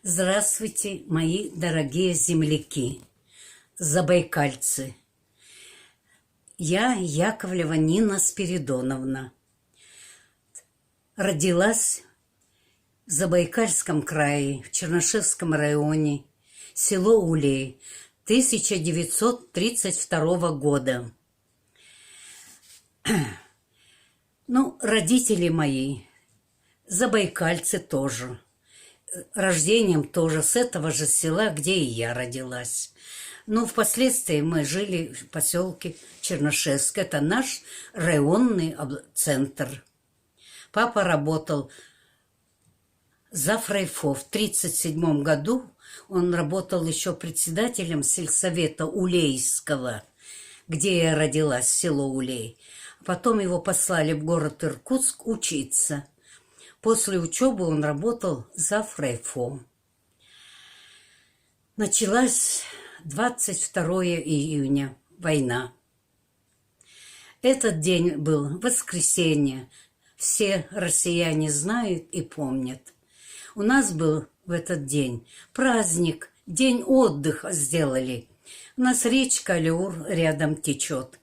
Здравствуйте, мои дорогие земляки, забайкальцы. Я Яковлева Нина Спиридоновна. Родилась в Забайкальском крае, в Чернышевском районе, село Улей, 1932 года. Родители мои, забайкальцы тоже. Рождением тоже с этого же села, где и я родилась. Впоследствии мы жили в поселке Чернышевск. Это наш районный центр. Папа работал заврайфо. В 1937 году он работал еще председателем сельсовета Улейского, где я родилась, село Улей. Потом его послали в город Иркутск учиться. После учебы он работал заврайфо. Началась 22 июня, война. Этот день был воскресенье. Все россияне знают и помнят. У нас был в этот день праздник, день отдыха сделали. У нас речка Алиур рядом течет.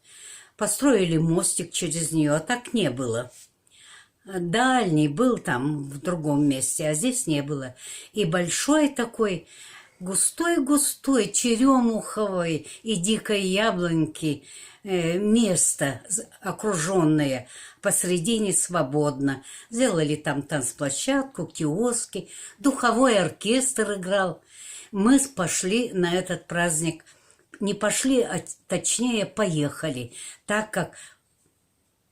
Построили мостик через нее, а так не было. Дальний был там в другом месте, а здесь не было. И большой такой густой-густой черемуховой и дикой яблоньки место окруженное, посредине свободно. Сделали там танцплощадку, киоски, духовой оркестр играл. Мы пошли на этот праздник, не пошли, а точнее поехали, так как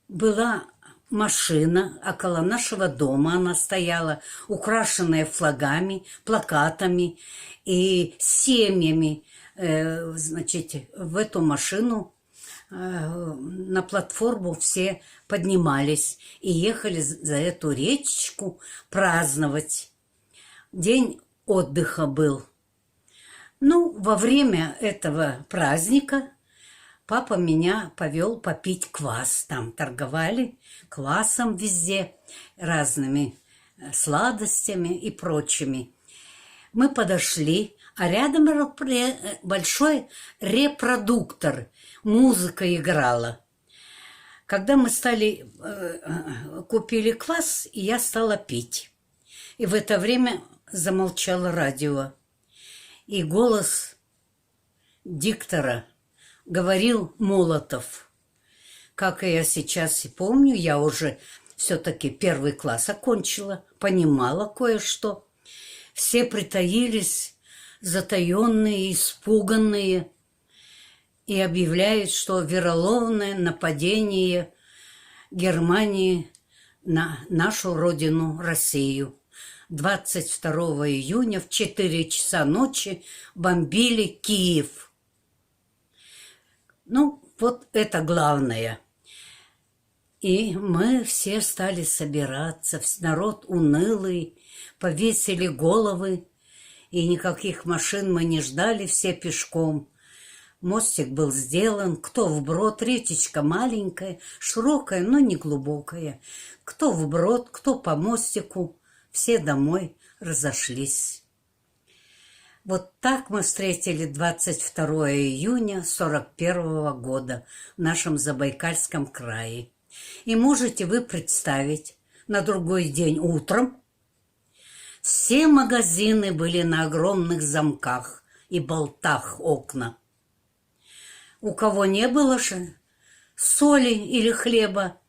была машина около нашего дома, она стояла, украшенная флагами, плакатами и семьями. В эту машину на платформу все поднимались и ехали за эту речку праздновать. День отдыха был. Во время этого праздника папа меня повел попить квас. Там торговали квасом везде, разными сладостями и прочими. Мы подошли, а рядом большой репродуктор. Музыка играла. Когда мы купили квас, и я стала пить. И в это время замолчало радио. И голос диктора говорил Молотов. Как я сейчас и помню, я уже все-таки 1 класс окончила, понимала кое-что. Все притаились, затаенные, испуганные, и объявляют, что вероломное нападение Германии на нашу родину Россию. 22 июня в 4 часа ночи бомбили Киев. Вот это главное. И мы все стали собираться, народ унылый, повесили головы, и никаких машин мы не ждали, все пешком. Мостик был сделан, кто вброд, речечка маленькая, широкая, но не глубокая. Кто вброд, кто по мостику, все домой разошлись. Вот так мы встретили 22 июня 1941 года в нашем Забайкальском крае. И можете вы представить, на другой день утром все магазины были на огромных замках и болтах окна. У кого не было соли или хлеба,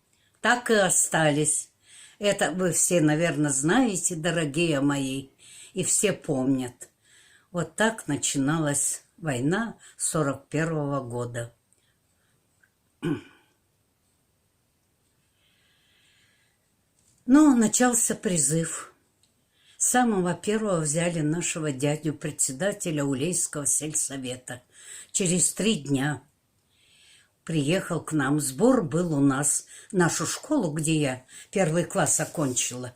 так и остались. Это вы все, наверное, знаете, дорогие мои, и все помнят. Вот так начиналась война 1941 года. Начался призыв. С самого первого взяли нашего дядю, председателя Улейского сельсовета. Через 3 дня приехал к нам. Сбор был у нас. Нашу школу, где я 1 класс окончила,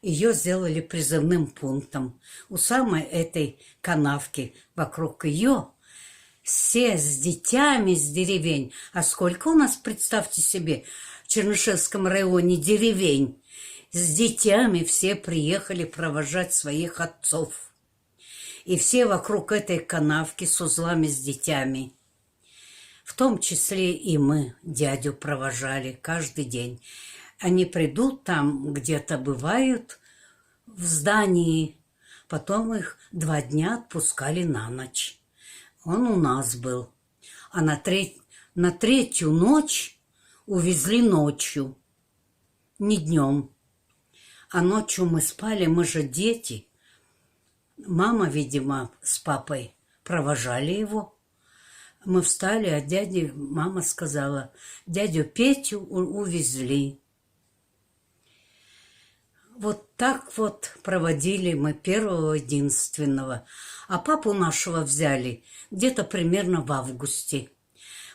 ее сделали призывным пунктом. У самой этой канавки, вокруг ее, все с детьми с деревень. А сколько у нас, представьте себе, в Чернышевском районе деревень. С детьми все приехали провожать своих отцов. И все вокруг этой канавки с узлами с детьми. В том числе и мы дядю провожали каждый день. Они придут там, где-то бывают в здании, потом их 2 дня отпускали на ночь. Он у нас был. А на 3-ю ночь увезли ночью, не днем. А ночью мы спали, мы же дети. Мама, видимо, с папой провожали его. Мы встали, а мама сказала, дядю Петю увезли. Вот так вот проводили мы первого единственного. А папу нашего взяли где-то примерно в августе.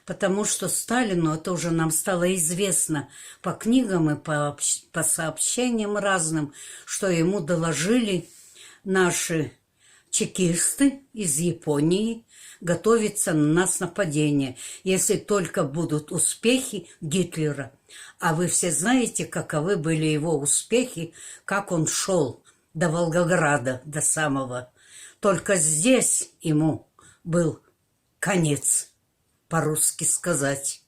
Потому что Сталину, это уже нам стало известно по книгам и по сообщениям разным, что ему доложили наши чекисты из Японии, готовится на нас нападение, если только будут успехи Гитлера. А вы все знаете, каковы были его успехи, как он шел до Волгограда, до самого. Только здесь ему был конец, по-русски сказать.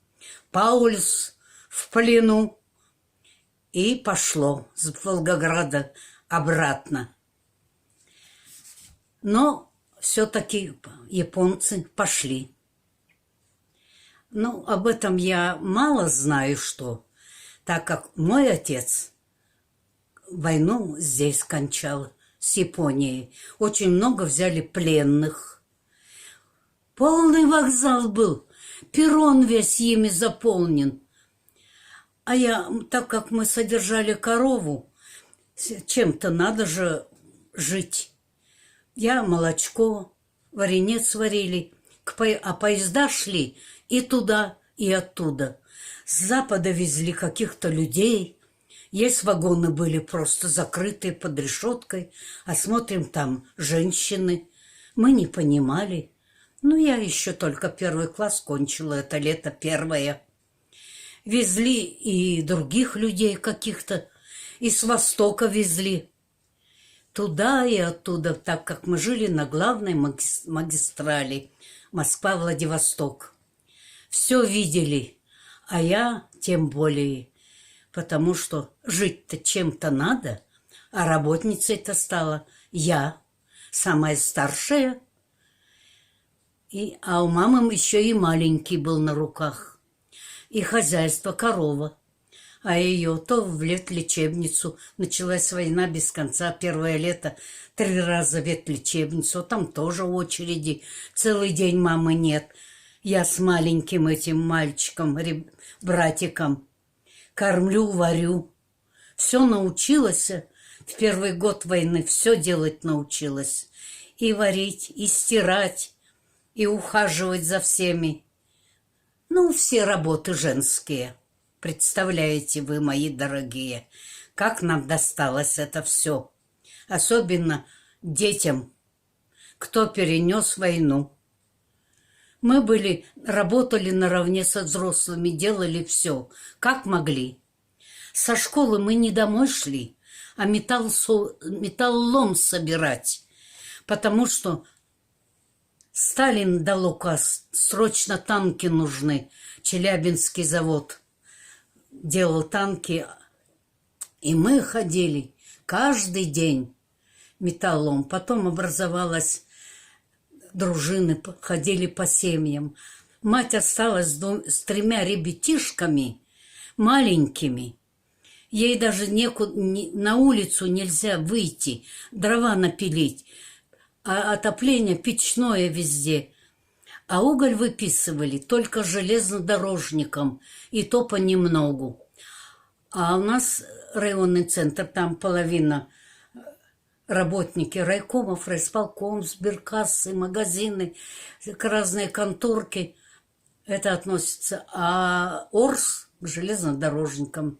Паульс в плену, и пошло с Волгограда обратно. Но все-таки японцы пошли. Ну, об этом я мало знаю, что, так как мой отец войну здесь кончал, с Японией. Очень много взяли пленных. Полный вокзал был, перрон весь ими заполнен. А я, так как мы содержали корову, чем-то надо же жить. Я молочко, варенец варили, а поезда шли и туда, и оттуда. С запада везли каких-то людей. Есть вагоны были просто закрытые под решеткой, а смотрим там женщины. Мы не понимали. Ну, я еще только 1 класс кончила, это лето 1. Везли и других людей каких-то, и с востока везли. Туда и оттуда, так как мы жили на главной магистрали Москва-Владивосток. Все видели, а я тем более, потому что жить-то чем-то надо, а работницей-то стала я, самая старшая, а у мамы еще и маленький был на руках, и хозяйство корова. А ее то в ветлечебницу. Началась война без конца. 1 лето 3 раза в ветлечебницу. Там тоже очереди. Целый день мамы нет. Я с маленьким этим мальчиком, братиком, кормлю, варю. Все научилась. В 1 год войны все делать научилась. И варить, и стирать, и ухаживать за всеми. Ну, все работы женские. Представляете вы, мои дорогие, как нам досталось это все. Особенно детям, кто перенес войну. Мы работали наравне со взрослыми, делали все, как могли. Со школы мы не домой шли, а металлолом собирать, потому что Сталин дал указ, срочно танки нужны, Челябинский завод делал танки, и мы ходили каждый день металлом. Потом образовалась дружины, ходили по семьям. Мать осталась с 3 ребятишками маленькими. Ей даже на улицу нельзя выйти, дрова напилить, а отопление печное везде. А уголь выписывали только железнодорожникам, и то понемногу. А у нас районный центр, там половина работники райкомов, райисполком, сберкассы, магазины, разные конторки. Это относится. А Орс к железнодорожникам.